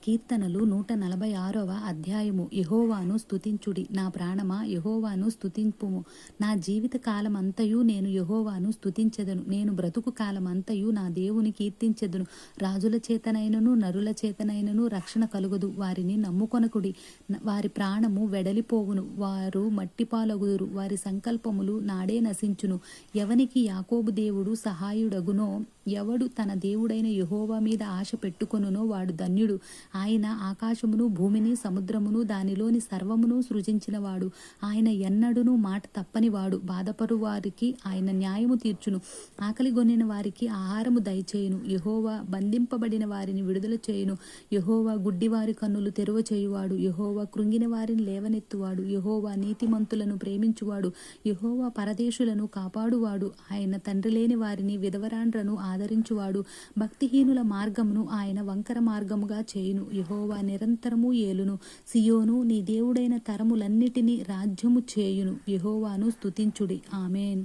కీర్తనలు 146వ అధ్యాయము. యెహోవాను స్తుతించుడి, నా ప్రాణమా యెహోవాను స్తుతింపుము. నా జీవిత కాలమంతయు నేను యెహోవాను స్తుతించెదను. నేను బ్రతుకు కాలమంతయు నా దేవుని కీర్తించెదను. రాజుల చేతనైనను నరుల చేతనైనను రక్షణ కలుగదు. వారిని నమ్ముకొనకుడి, వారి ప్రాణము వెడలిపోవును. వారు మట్టిపాలగుదురు, వారి సంకల్పములు నాడే నశించును. ఎవనికి యాకోబు దేవుడు సహాయుడగునో, ఎవడు తన దేవుడైన యెహోవా మీద ఆశ పెట్టుకొనునో వాడు ధన్యుడు. ఆయన ఆకాశమును భూమిని సముద్రమును దానిలోని సర్వమును సృజించినవాడు. ఆయన ఎన్నడును మాట తప్పనివాడు. బాధపడు వారికి ఆయన న్యాయము తీర్చును. ఆకలిగొనిన వారికి ఆహారము దయచేయును. యెహోవా బంధింపబడిన వారిని విడుదల చేయును. యెహోవా గుడ్డివారి కన్నులు తెరువ చేయువాడు. యెహోవా కృంగిన వారిని లేవనెత్తువాడు. యెహోవా నీతిమంతులను ప్రేమించువాడు. యెహోవా పరదేశులను కాపాడువాడు. ఆయన తండ్రి లేని వారిని విధవరాండ్రను ఆదరించువాడు. భక్తిహీనుల మార్గమును ఆయన వంకర మార్గముగా చేయును. యెహోవా నిరంతరము ఏలును. సియోను నీ దేవుడైన తరములన్నిటినీ రాజ్యము చేయును. యెహోవాను స్తుతించుడి. ఆమేన్.